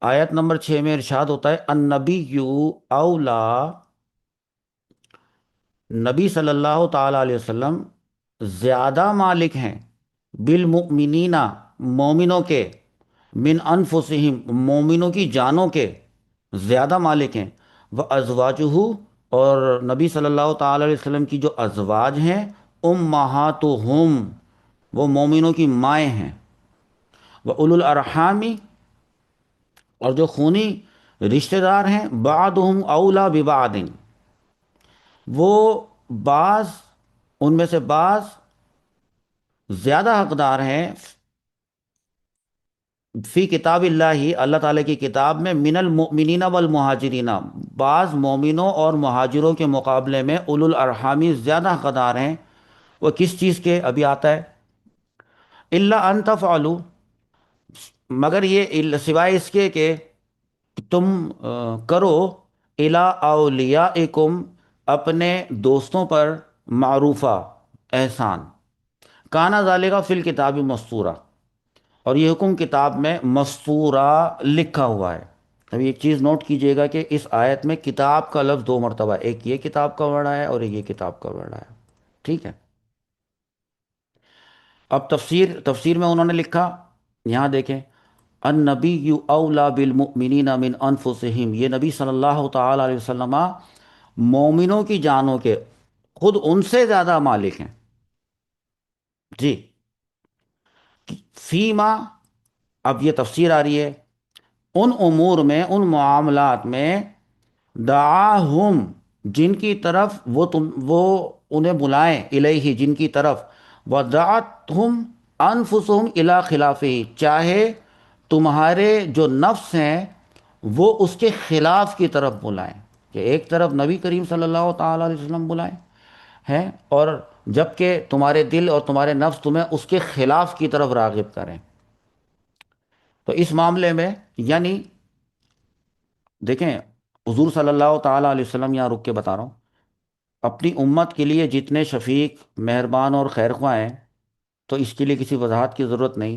آیت نمبر 6 میں ارشاد ہوتا ہے النبی اولا، نبی صلی اللہ تعالی علیہ وسلم زیادہ مالک ہیں بالمؤمنین، مومنوں کے، من انفسہم، مومنوں کی جانوں کے زیادہ مالک ہیں، وہ ازواجہ، اور نبی صلی اللہ تعالی علیہ وسلم کی جو ازواج ہیں امہاتہم، وہ مومنوں کی مائیں ہیں، وہ اولو الارحامی، اور جو خونی رشتہ دار ہیں بعضهم اولا ببعض، وہ بعض، ان میں سے بعض زیادہ حقدار ہیں فی کتاب اللہ، اللہ تعالیٰ کی کتاب میں، من المؤمنین والمہاجرین، بعض مومنوں اور مہاجروں کے مقابلے میں اولو الارحامی زیادہ حقدار ہیں۔ وہ کس چیز کے؟ ابھی آتا ہے، الا ان تفعلوا، مگر یہ سوائے اس کے کہ تم کرو الی اولیاءکم، اپنے دوستوں پر معروفہ، احسان، کانا ذالک فی الکتاب مستورا، اور یہ حکم کتاب میں مستورہ لکھا ہوا ہے۔ اب ایک چیز نوٹ کیجئے گا کہ اس آیت میں کتاب کا لفظ دو مرتبہ، ایک یہ کتاب کا ورڈ آیا اور ایک یہ کتاب کا ورڈ آیا، ٹھیک ہے؟ اب تفسیر میں انہوں نے لکھا، یہاں دیکھیں، النبی اولا بالمؤمنین من انفسہم، یہ نبی صلی اللہ تعالی علیہ وسلم مومنوں کی جانوں کے خود ان سے زیادہ مالک ہیں، جی، فیما، اب یہ تفسیر آ رہی ہے، ان امور میں، ان معاملات میں، دعاہم، جن کی طرف وہ انہیں بلائیں، الیہ، جن کی طرف، ودعتہم انفسہم الی خلافہ، چاہے تمہارے جو نفس ہیں وہ اس کے خلاف کی طرف بلائیں، کہ ایک طرف نبی کریم صلی اللہ تعالی علیہ وسلم بلائیں ہیں، اور جبکہ تمہارے دل اور تمہارے نفس تمہیں اس کے خلاف کی طرف راغب کریں۔ تو اس معاملے میں یعنی دیکھیں، حضور صلی اللہ تعالیٰ علیہ وسلم، یہاں رک کے بتا رہا ہوں، اپنی امت کے لیے جتنے شفیق، مہربان اور خیرخواہ ہیں، تو اس کے لیے کسی وضاحت کی ضرورت نہیں۔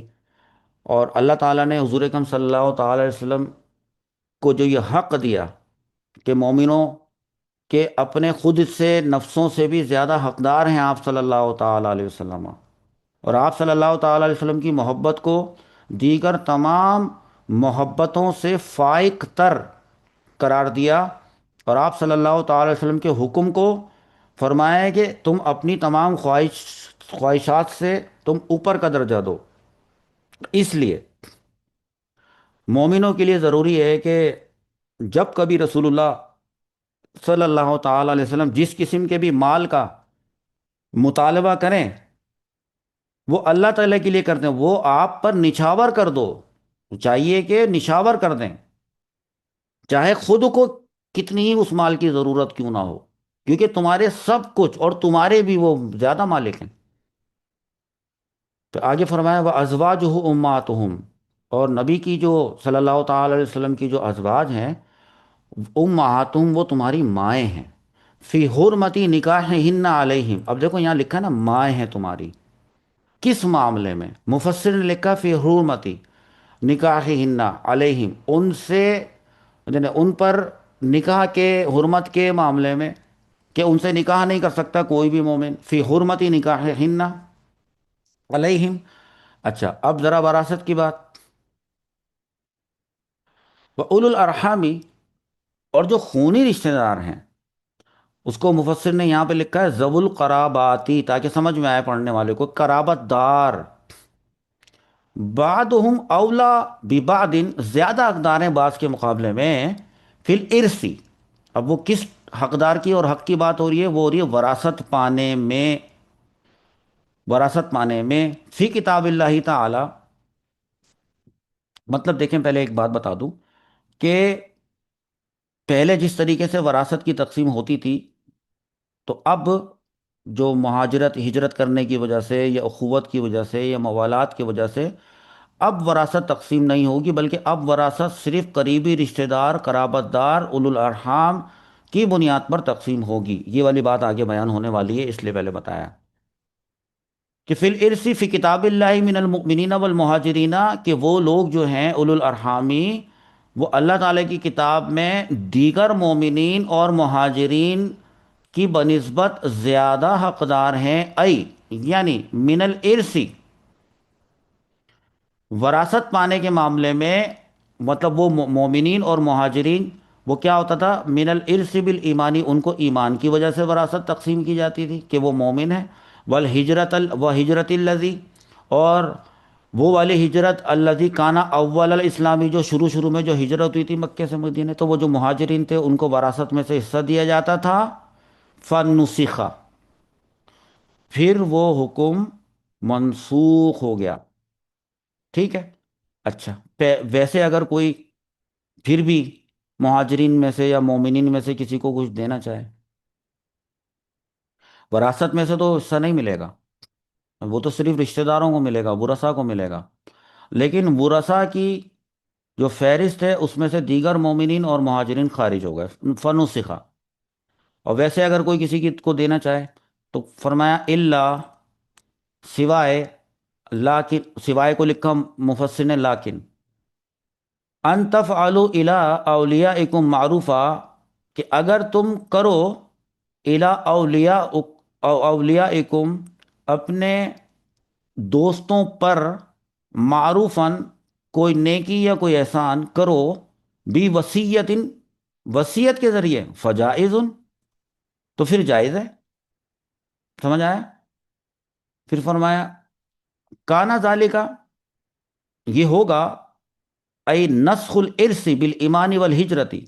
اور اللہ تعالیٰ نے حضور اکرم صلی اللہ تعالیٰ علیہ وسلم کو جو یہ حق دیا کہ مومنوں کے اپنے خود سے، نفسوں سے بھی زیادہ حقدار ہیں آپ صلی اللہ تعالیٰ علیہ وسلم، اور آپ صلی اللہ تعالیٰ علیہ وسلم کی محبت کو دیگر تمام محبتوں سے فائق تر قرار دیا، اور آپ صلی اللہ تعالی وسلم کے حکم کو فرمایا ہے کہ تم اپنی تمام خواہشات سے تم اوپر کا درجہ دو۔ اس لیے مومنوں کے لیے ضروری ہے کہ جب کبھی رسول اللہ صلی اللہ تعالی علیہ وسلم جس قسم کے بھی مال کا مطالبہ کریں، وہ اللہ تعالیٰ کے لیے کرتے ہیں، وہ آپ پر نچھاور کر دو، چاہیے کہ نچھاور کر دیں، چاہے خود کو کتنی ہی اس مال کی ضرورت کیوں نہ ہو، کیونکہ تمہارے سب کچھ اور تمہارے بھی وہ زیادہ مالک ہیں۔ تو آگے فرمایا وہ ازواجہ امہاتہم، اور نبی کی جو صلی اللہ تعالی علیہ وسلم کی جو ازواج ہیں امہاتہم، وہ تمہاری مائیں ہیں، فی حرمتی نکاحہن علیہم، اب دیکھو یہاں لکھا ہے نا مائیں ہیں تمہاری، کس معاملے میں؟ مفسر نے لکھا فی حرمتی نکاحہن علیہم، ان سے، یعنی ان پر نکاح کے، حرمت کے معاملے میں، کہ ان سے نکاح نہیں کر سکتا کوئی بھی مومن، فی حرمتی نکاحہن علیہم۔ اچھا، اب ذرا وراثت کی بات، وَأُولُو الْأَرْحَامِ، اور جو خونی رشتہ دار ہیں، اس کو مفسر نے یہاں پہ لکھا ہے ذوو القراباتی، تاکہ سمجھ میں آئے پڑھنے والے کو، قرابت دار، بعضهم اولا ببعض، زیادہ حقدار ہیں بعض کے مقابلے میں، فی الارثی، اب وہ کس حقدار کی اور حق کی بات ہو رہی ہے؟ وہ ہو رہی ہے وراثت پانے میں، وراثت پانے میں، فی کتاب اللہ تعالی، مطلب دیکھیں، پہلے ایک بات بتا دوں کہ پہلے جس طریقے سے وراثت کی تقسیم ہوتی تھی، تو اب جو مہاجرت، ہجرت کرنے کی وجہ سے، یا اخوت کی وجہ سے، یا موالات کی وجہ سے، اب وراثت تقسیم نہیں ہوگی، بلکہ اب وراثت صرف قریبی رشتہ دار، قرابت دار، اولو الارحام کی بنیاد پر تقسیم ہوگی۔ یہ والی بات آگے بیان ہونے والی ہے، اس لیے پہلے بتایا کہ فی الارث فی کتاب اللہ من المؤمنین والمہاجرین، کہ وہ لوگ جو ہیں اولو الارحامی، وہ اللہ تعالی کی کتاب میں دیگر مومنین اور مہاجرین کی بنسبت زیادہ حقدار ہیں، یعنی من الارث، وراثت پانے کے معاملے میں، مطلب وہ مومنین اور مہاجرین، وہ کیا ہوتا تھا، من الارث بالایمانی، ان کو ایمان کی وجہ سے وراثت تقسیم کی جاتی تھی کہ وہ مومن ہیں، و ہجرت الذی، اور وہ والی ہجرت الذی کانا اول الاسلامی، جو شروع شروع میں جو ہجرت ہوئی تھی مکے سے مدینے، تو وہ جو مہاجرین تھے ان کو وراثت میں سے حصہ دیا جاتا تھا، فنسخ، پھر وہ حکم منسوخ ہو گیا، ٹھیک ہے۔ اچھا، ویسے اگر کوئی پھر بھی مہاجرین میں سے یا مومنین میں سے کسی کو کچھ دینا چاہے، وراثت میں سے تو حصہ نہیں ملے گا، وہ تو صرف رشتہ داروں کو ملے گا، ورثاء کو ملے گا، لیکن ورثاء کی جو فہرست ہے اس میں سے دیگر مومنین اور مہاجرین خارج ہو گئے، فنسخ۔ اور ویسے اگر کوئی کسی کی کو دینا چاہے تو فرمایا اللہ، سوائے، لاکن، سوائے کو لکھا مفسر نے لیکن، ان تفعلوا الی اولیاءکم معروفا، کہ اگر تم کرو الی اولیاء اولیاءکم، اپنے دوستوں پر، معروفاً، کوئی نیکی یا کوئی احسان کرو، بھی وصیت، وصیت کے ذریعے، فجائز، تو پھر جائز ہے، سمجھ آیا؟ پھر فرمایا کانا ذالکا، یہ ہوگا، ای نسخ الارث بالایمان والہجرتی،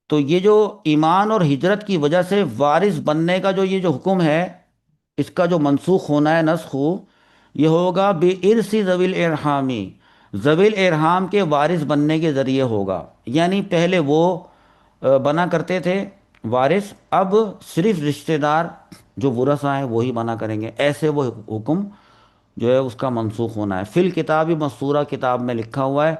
تو یہ جو ایمان اور ہجرت کی وجہ سے وارث بننے کا جو یہ جو حکم ہے، اس کا جو منسوخ ہونا ہے، نسخ، یہ ہوگا بے ارث ذوی الارحامی، ذوی الارحام کے وارث بننے کے ذریعے ہوگا، یعنی پہلے وہ بنا کرتے تھے وارث، اب صرف رشتہ دار جو ورثہ ہیں وہی بنا کریں گے، ایسے وہ حکم جو ہے اس کا منسوخ ہونا ہے، فی الکتاب مسطورہ، کتاب میں لکھا ہوا ہے۔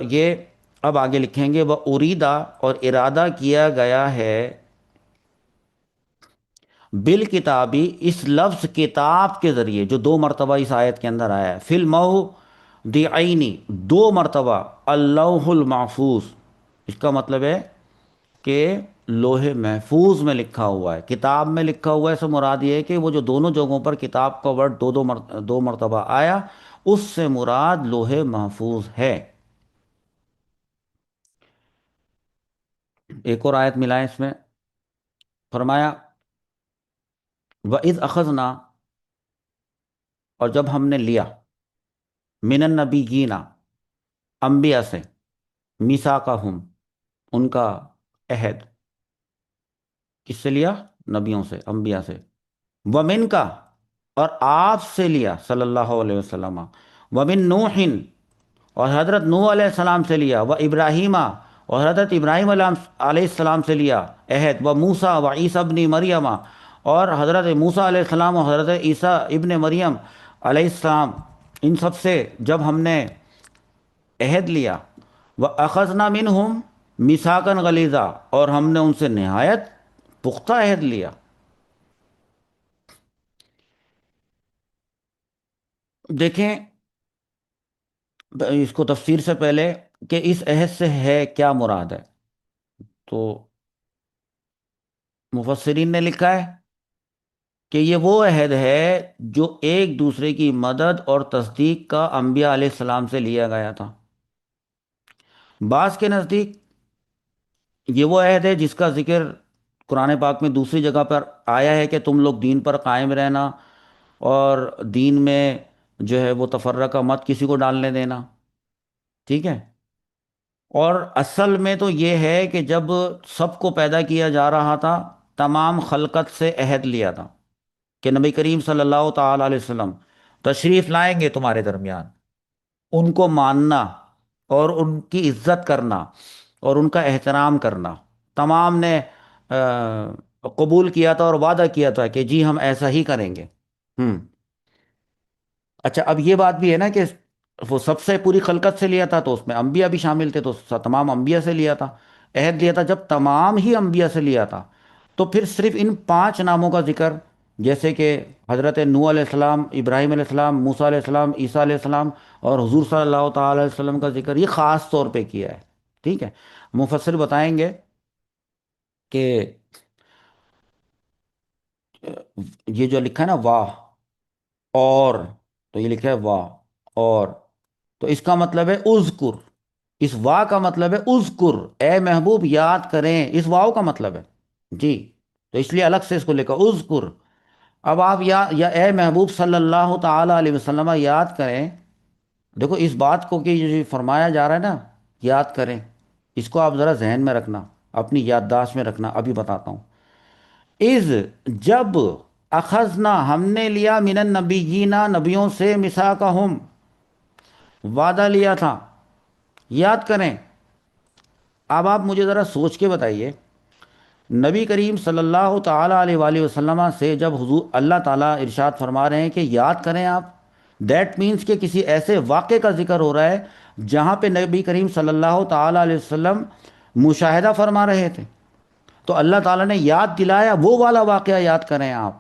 یہ اب آگے لکھیں گے، وہ اریدا، اور ارادہ کیا گیا ہے، بالکتابی، اس لفظ کتاب کے ذریعے جو دو مرتبہ اس آیت کے اندر آیا ہے، فی الموضعین، دو مرتبہ، اللوح المحفوظ، اس کا مطلب ہے کہ لوح محفوظ میں لکھا ہوا ہے، کتاب میں لکھا ہوا ہے، سے مراد یہ ہے کہ وہ جو دونوں جگہوں پر کتاب کا ورڈ دو مرتبہ آیا، اس سے مراد لوح محفوظ ہے۔ ایک اور آیت ملائیں اس میں، فرمایا وَإِذْ أَخَذْنَا، اور جب ہم نے لیا، من النبیین، انبیاء سے، میثاقہم، ان کا عہد، کس سے لیا، نبیوں سے، انبیاء سے، ومن کا، اور آپ سے لیا صلی اللہ علیہ وسلم، ومن نوح، اور حضرت نوح علیہ السلام سے لیا، و ابراہیم، اور حضرت ابراہیم علیہ السلام سے لیا عہد، و موسیٰ و عیسیٰ ابن مریم، اور حضرت موسیٰ علیہ السلام اور حضرت عیسیٰ ابن مریم علیہ السلام، ان سب سے جب ہم نے عہد لیا، وَأَخَذْنَا مِنْهُمْ مِيثَاقًا غَلِيظًا، اور ہم نے ان سے نہایت پختہ عہد لیا۔ دیکھیں اس کو تفسیر سے پہلے کہ اس عہد سے ہے کیا مراد ہے، تو مفسرین نے لکھا ہے کہ یہ وہ عہد ہے جو ایک دوسرے کی مدد اور تصدیق کا انبیاء علیہ السلام سے لیا گیا تھا۔ بعض کے نزدیک یہ وہ عہد ہے جس کا ذکر قرآن پاک میں دوسری جگہ پر آیا ہے کہ تم لوگ دین پر قائم رہنا، اور دین میں جو ہے وہ تفرقہ مت کسی کو ڈالنے دینا، ٹھیک ہے۔ اور اصل میں تو یہ ہے کہ جب سب کو پیدا کیا جا رہا تھا، تمام خلقت سے عہد لیا تھا کہ نبی کریم صلی اللہ تعالی علیہ وسلم تشریف لائیں گے تمہارے درمیان، ان کو ماننا اور ان کی عزت کرنا اور ان کا احترام کرنا، تمام نے قبول کیا تھا اور وعدہ کیا تھا کہ جی ہم ایسا ہی کریں گے۔ اچھا، اب یہ بات بھی ہے نا کہ وہ سب سے پوری خلقت سے لیا تھا تو اس میں انبیاء بھی شامل تھے، تو تمام انبیاء سے لیا تھا، عہد لیا تھا، جب تمام ہی انبیاء سے لیا تھا تو پھر صرف ان 5 ناموں کا ذکر جیسے کہ حضرت نوح علیہ السلام، ابراہیم علیہ السلام، موسیٰ علیہ السلام، عیسیٰ علیہ السلام اور حضور صلی اللہ تعالی علیہ وسلم کا ذکر یہ خاص طور پہ کیا ہے. ٹھیک ہے. مفسر بتائیں گے کہ یہ جو لکھا ہے نا واہ اور، تو یہ لکھا ہے واہ اور، تو اس کا مطلب ہے اذکر. اس واہ کا مطلب ہے اذکر، اے محبوب یاد کریں، اس واو کا مطلب ہے. جی. تو اس لیے الگ سے اس کو لکھا اذکر. اب آپ یا اے محبوب صلی اللہ تعالی علیہ وسلم یاد کریں. دیکھو اس بات کو کہ یہ جو فرمایا جا رہا ہے نا یاد کریں، اس کو آپ ذرا ذہن میں رکھنا، اپنی یادداشت میں رکھنا. ابھی بتاتا ہوں. از، جب، اخذنا ہم نے لیا من النبیین نبیوں سے، میثاقہم وعدہ لیا تھا. یاد کریں. اب آپ مجھے ذرا سوچ کے بتائیے، نبی کریم صلی اللہ تعالیٰ علیہ وآلہ وسلم سے جب حضور اللہ تعالیٰ ارشاد فرما رہے ہیں کہ یاد کریں آپ، دیٹ مینس کہ کسی ایسے واقعے کا ذکر ہو رہا ہے جہاں پہ نبی کریم صلی اللہ تعالیٰ علیہ وسلم مشاہدہ فرما رہے تھے. تو اللہ تعالیٰ نے یاد دلایا وہ والا واقعہ یاد کریں آپ.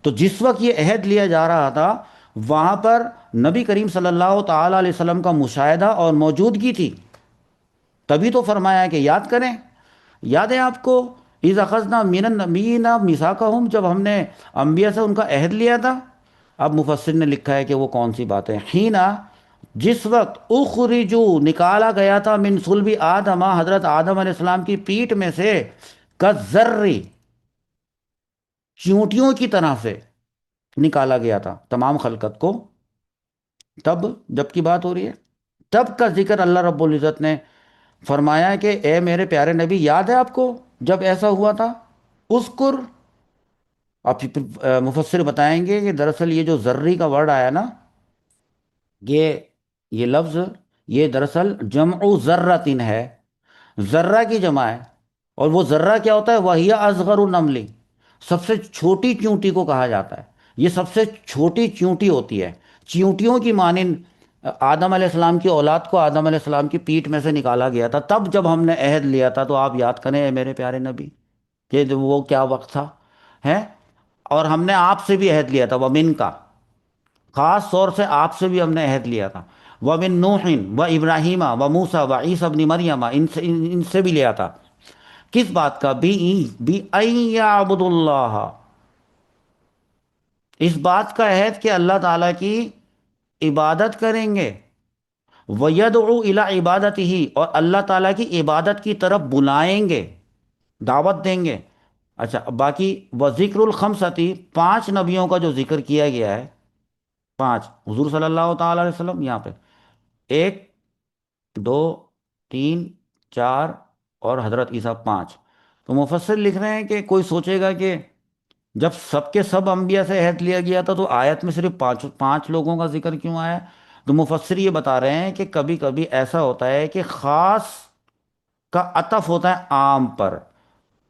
تو جس وقت یہ عہد لیا جا رہا تھا وہاں پر نبی کریم صلی اللہ تعالیٰ علیہ وسلم کا مشاہدہ اور موجودگی تھی، تبھی تو فرمایا کہ یاد کریں. یاد ہے آپ کو اذ اخذنا من النبیین میثاقہم، جب ہم نے انبیاء سے ان کا عہد لیا تھا. اب مفسر نے لکھا ہے کہ وہ کون سی بات ہے. حینا، جس وقت اخرجو نکالا گیا تھا، من صلب آدم حضرت آدم علیہ السلام کی پیٹ میں سے، کذری چیونٹیوں کی طرح سے نکالا گیا تھا تمام خلقت کو. تب جب کی بات ہو رہی ہے، تب کا ذکر اللہ رب العزت نے فرمایا کہ اے میرے پیارے نبی یاد ہے آپ کو جب ایسا ہوا تھا. اذکر. اب پھر مفسر بتائیں گے کہ دراصل یہ جو ذری کا ورڈ آیا نا، یہ یہ لفظ، یہ دراصل جمع ذراتن ہے، ذرہ کی جمع ہے. اور وہ ذرہ کیا ہوتا ہے؟ وہی اصغر النمل، سب سے چھوٹی چیونٹی کو کہا جاتا ہے. یہ سب سے چھوٹی چیونٹی ہوتی ہے. چیونٹیوں کی مانند آدم علیہ السلام کی اولاد کو آدم علیہ السلام کی پیٹ میں سے نکالا گیا تھا. تب جب ہم نے عہد لیا تھا تو آپ یاد کریں اے میرے پیارے نبی کہ وہ کیا وقت تھا ہے. اور ہم نے آپ سے بھی عہد لیا تھا، ومن کا، خاص طور سے آپ سے بھی ہم نے عہد لیا تھا. ومن نوح و ابراہیم و موسیٰ و عیسی ابن مریم، ان سے بھی لیا تھا. کس بات کا؟ بھی ان یعبد اللہ، اس بات کا عہد کہ اللہ تعالیٰ کی عبادت کریں گے. وَيَدْعُو إِلَىٰ عِبَادَتِهِ، اور اللہ تعالیٰ کی عبادت کی طرف بلائیں گے، دعوت دیں گے. اچھا باقی وذکر الخمستی، پانچ نبیوں کا جو ذکر کیا گیا ہے، پانچ حضور صلی اللہ تعالیٰ علیہ وسلم یہاں پہ، ایک، دو، تین، چار اور حضرت عیسیٰ پانچ. تو مفسر لکھ رہے ہیں کہ کوئی سوچے گا کہ جب سب کے سب انبیاء سے عہد لیا گیا تھا تو آیت میں صرف پانچ پانچ لوگوں کا ذکر کیوں آیا؟ تو مفسر یہ بتا رہے ہیں کہ کبھی کبھی ایسا ہوتا ہے کہ خاص کا عطف ہوتا ہے عام پر.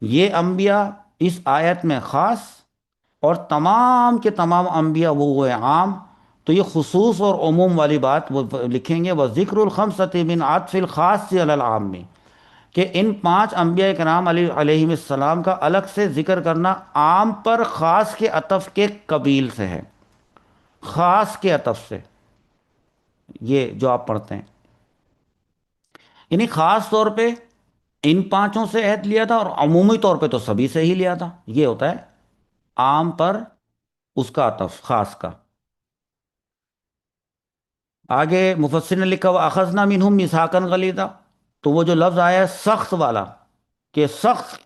یہ انبیاء اس آیت میں خاص، اور تمام کے تمام انبیاء وہ ہوئے عام. تو یہ خصوص اور عموم والی بات وہ لکھیں گے، وہ ذکر الخمسۃ من عطف الخاص علی العام میں، کہ ان پانچ انبیاء کرام علیہ السلام کا الگ سے ذکر کرنا عام پر خاص کے عطف کے قبیل سے ہے، خاص کے عطف سے. یہ جو آپ پڑھتے ہیں یعنی خاص طور پہ ان پانچوں سے عہد لیا تھا، اور عمومی طور پہ تو سبھی سے ہی لیا تھا. یہ ہوتا ہے عام پر اس کا عطف خاص کا. آگے مفسر نے لکھا وَأَخَذْنَا مِنْهُمْ مِيثَاقًا غَلِيظًا، تو وہ جو لفظ آیا ہے سخت والا، کہ سخت،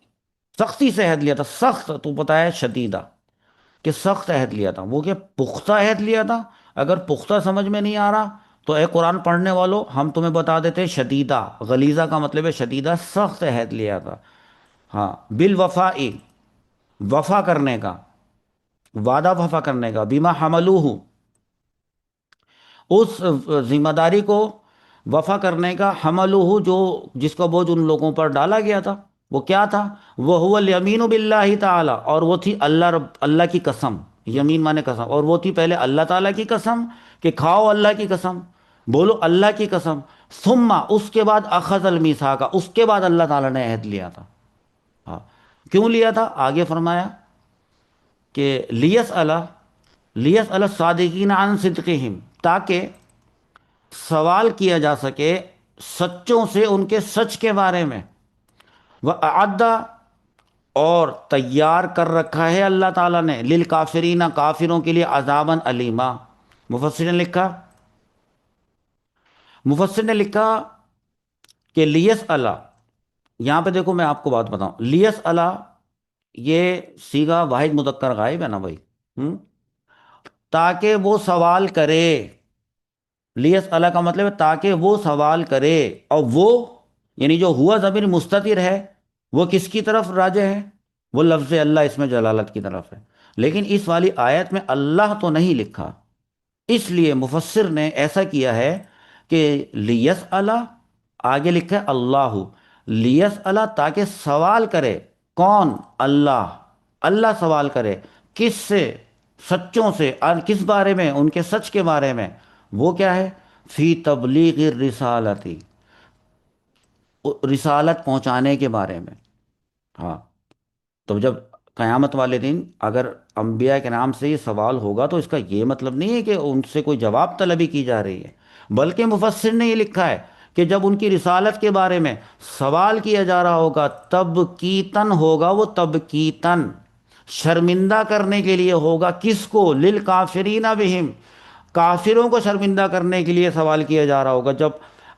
سختی سے عہد لیا تھا. سخت تو پتہ ہے شدیدہ، کہ سخت عہد لیا تھا، وہ کہ پختہ عہد لیا تھا. اگر پختہ سمجھ میں نہیں آ رہا تو اے قرآن پڑھنے والوں ہم تمہیں بتا دیتے ہیں، شدیدہ، غلیظہ کا مطلب ہے شدیدہ، سخت عہد لیا تھا. ہاں بالوفاء، وفا کرنے کا، وعدہ وفا کرنے کا، بیما حملوہ، اس ذمہ داری کو وفا کرنے کا، حملوہ جو جس کا بوجھ ان لوگوں پر ڈالا گیا تھا. وہ کیا تھا؟ وہ هو الیمین باللہ تعالی، اور وہ تھی اللہ کی قسم. یمین مانے قسم، اور وہ تھی پہلے اللہ تعالیٰ کی قسم کہ کھاؤ اللہ کی قسم، بولو اللہ کی قسم. ثم، اس کے بعد اخذ المیثاق، اس کے بعد اللہ تعالیٰ نے عہد لیا تھا. ہاں کیوں لیا تھا؟ آگے فرمایا کہ لیس الصادقین عن صدقہم، تاکہ سوال کیا جا سکے سچوں سے ان کے سچ کے بارے میں، وہ اور تیار کر رکھا ہے اللہ تعالیٰ نے للکافرین، کافروں کے لیے عذاباً علیما۔ مفسر نے لکھا مفسر نے لکھا کہ لیس اللہ، یہاں پہ دیکھو میں آپ کو بات بتاؤں، لیس اللہ یہ صیغہ واحد مذکر غائب ہے نا بھائی، تاکہ وہ سوال کرے، لیس اللہ کا مطلب ہے تاکہ وہ سوال کرے، اور وہ یعنی جو ہوا ضمیر مستتر ہے وہ کس کی طرف راجع ہے؟ وہ لفظ اللہ اس میں جلالت کی طرف ہے، لیکن اس والی آیت میں اللہ تو نہیں لکھا، اس لیے مفسر نے ایسا کیا ہے کہ لیس اللہ آگے لکھا ہے اللہ، لیس اللہ تاکہ سوال کرے، کون؟ اللہ، اللہ سوال کرے کس سے؟ سچوں سے، اور کس بارے میں؟ ان کے سچ کے بارے میں، وہ کیا ہے؟ فی تبلیغ الرسالتی، رسالت پہنچانے کے بارے میں۔ ہاں، تو جب قیامت والے دن اگر انبیاء کے نام سے یہ سوال ہوگا تو اس کا یہ مطلب نہیں ہے کہ ان سے کوئی جواب طلبی کی جا رہی ہے، بلکہ مفسر نے یہ لکھا ہے کہ جب ان کی رسالت کے بارے میں سوال کیا جا رہا ہوگا، تبکیتن ہوگا، وہ تبکیتن شرمندہ کرنے کے لیے ہوگا، کس کو؟ للکافرین بہم، کافروں کو شرمندہ کرنے کے لیے سوال کیا جا رہا ہوگا۔ جب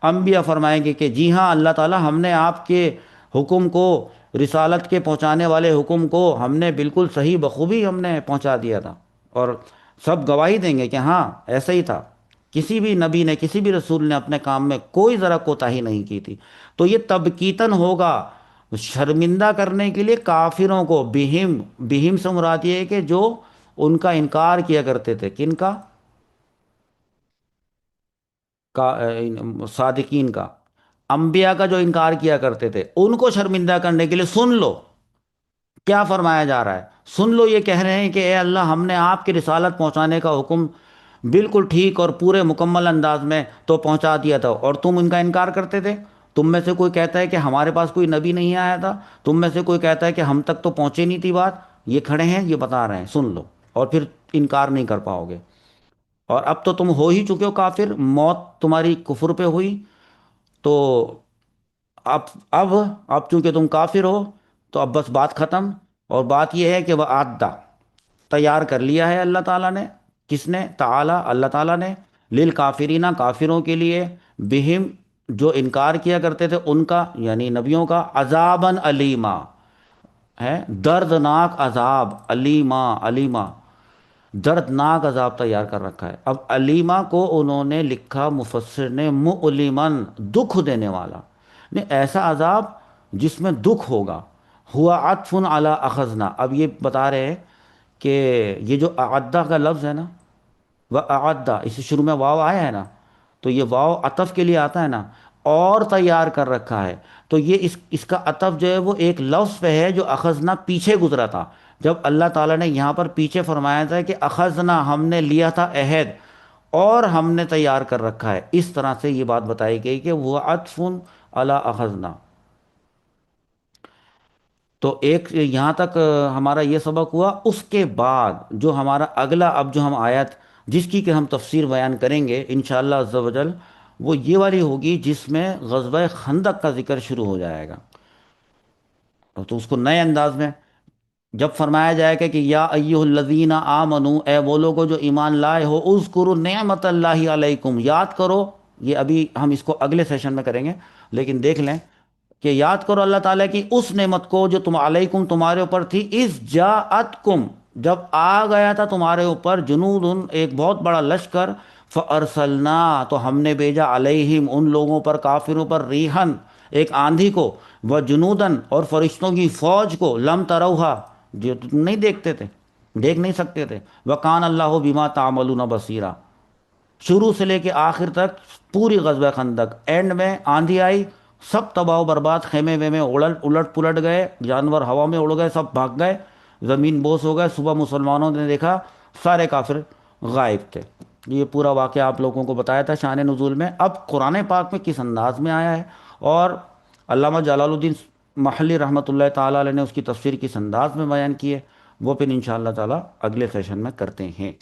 انبیاء فرمائیں گے کہ جی ہاں اللہ تعالیٰ، ہم نے آپ کے حکم کو، رسالت کے پہنچانے والے حکم کو ہم نے بالکل صحیح بخوبی ہم نے پہنچا دیا تھا، اور سب گواہی دیں گے کہ ہاں ایسا ہی تھا، کسی بھی نبی نے، کسی بھی رسول نے اپنے کام میں کوئی ذرا کوتاہی نہیں کی تھی، تو یہ تبکیتن ہوگا شرمندہ کرنے کے لیے کافروں کو، بہم، بہم سے مراد یہ ہے کہ جو ان کا انکار کیا کرتے تھے، کن کا؟ صادقین کا، انبیاء کا جو انکار کیا کرتے تھے ان کو شرمندہ کرنے کے لیے، سن لو کیا فرمایا جا رہا ہے، سن لو یہ کہہ رہے ہیں کہ اے اللہ، ہم نے آپ کی رسالت پہنچانے کا حکم بالکل ٹھیک اور پورے مکمل انداز میں تو پہنچا دیا تھا، اور تم ان کا انکار کرتے تھے۔ تم میں سے کوئی کہتا ہے کہ ہمارے پاس کوئی نبی نہیں آیا تھا، تم میں سے کوئی کہتا ہے کہ ہم تک تو پہنچے نہیں تھی بات، یہ کھڑے ہیں یہ بتا رہے ہیں، سن لو، اور پھر انکار نہیں کر پاؤ گے، اور اب تو تم ہو ہی چکے ہو کافر، موت تمہاری کفر پہ ہوئی، تو اب اب اب چونکہ تم کافر ہو تو اب بس بات ختم، اور بات یہ ہے کہ وہ آدھا تیار کر لیا ہے اللہ تعالیٰ نے، کس نے؟ تعالیٰ، اللہ تعالیٰ نے، للکافرین، کافروں کے لیے، بہم جو انکار کیا کرتے تھے ان کا، یعنی نبیوں کا، عذاباً علیما ہے، دردناک عذاب، علیما، علیما دردناک عذاب تیار کر رکھا ہے۔ اب علیما کو انہوں نے لکھا مفسر نے مؤلمن، دکھ دینے والا، نہیں ایسا عذاب جس میں دکھ ہوگا، ہوا عطف علی اخذنا، اب یہ بتا رہے ہیں کہ یہ جو اعدہ کا لفظ ہے نا، وہ اعدہ اس سے شروع میں واو آیا ہے نا، تو یہ واو عطف کے لیے آتا ہے نا، اور تیار کر رکھا ہے، تو یہ اس کا عطف جو ہے وہ ایک لفظ پہ ہے جو اخذنا پیچھے گزرا تھا، جب اللہ تعالیٰ نے یہاں پر پیچھے فرمایا تھا کہ اخذنا، ہم نے لیا تھا عہد، اور ہم نے تیار کر رکھا ہے، اس طرح سے یہ بات بتائی گئی کہ وہ عطف علی اخذنا۔ تو ایک یہاں تک ہمارا یہ سبق ہوا، اس کے بعد جو ہمارا اگلا، اب جو ہم آیت جس کی کہ ہم تفسیر بیان کریں گے انشاءاللہ عز و جل، وہ یہ والی ہوگی جس میں غزوہ خندق کا ذکر شروع ہو جائے گا، تو اس کو نئے انداز میں جب فرمایا جائے گا کہ یا ایہا الذین آمنو، اے وہ لوگوں جو ایمان لائے ہو، اذکروا نعمت اللہ علیکم، یاد کرو، یہ ابھی ہم اس کو اگلے سیشن میں کریں گے، لیکن دیکھ لیں کہ یاد کرو اللہ تعالیٰ کی اس نعمت کو جو تم علیکم، تمہارے اوپر تھی، اذ جاءتکم، جب آ گیا تھا تمہارے اوپر، جنود، ایک بہت بڑا لشکر، فارسلنا، تو ہم نے بھیجا، علیہم، ان لوگوں پر، کافروں پر، ریحن، ایک آندھی کو، وہ جنودن، اور فرشتوں کی فوج کو، لم تروہا، جو تم نہیں دیکھتے تھے، دیکھ نہیں سکتے تھے، وکان اللہ بما تعملون بصیرا، شروع سے لے کے آخر تک پوری غزوہ خندق، اینڈ میں آندھی آئی، سب تباہ و برباد، خیمے ویمے الٹ پلٹ گئے، جانور ہوا میں اڑ گئے، سب بھاگ گئے، زمین بوس ہو گئے، صبح مسلمانوں نے دیکھا سارے کافر غائب تھے۔ یہ پورا واقعہ آپ لوگوں کو بتایا تھا شان نزول میں۔ اب قرآن پاک میں کس انداز میں آیا ہے، اور علامہ جلال الدین محلی رحمۃ اللہ تعالیٰ علیہ نے اس کی تفسیر کس انداز میں بیان کی ہے، وہ پھر انشاءاللہ تعالی اگلے سیشن میں کرتے ہیں.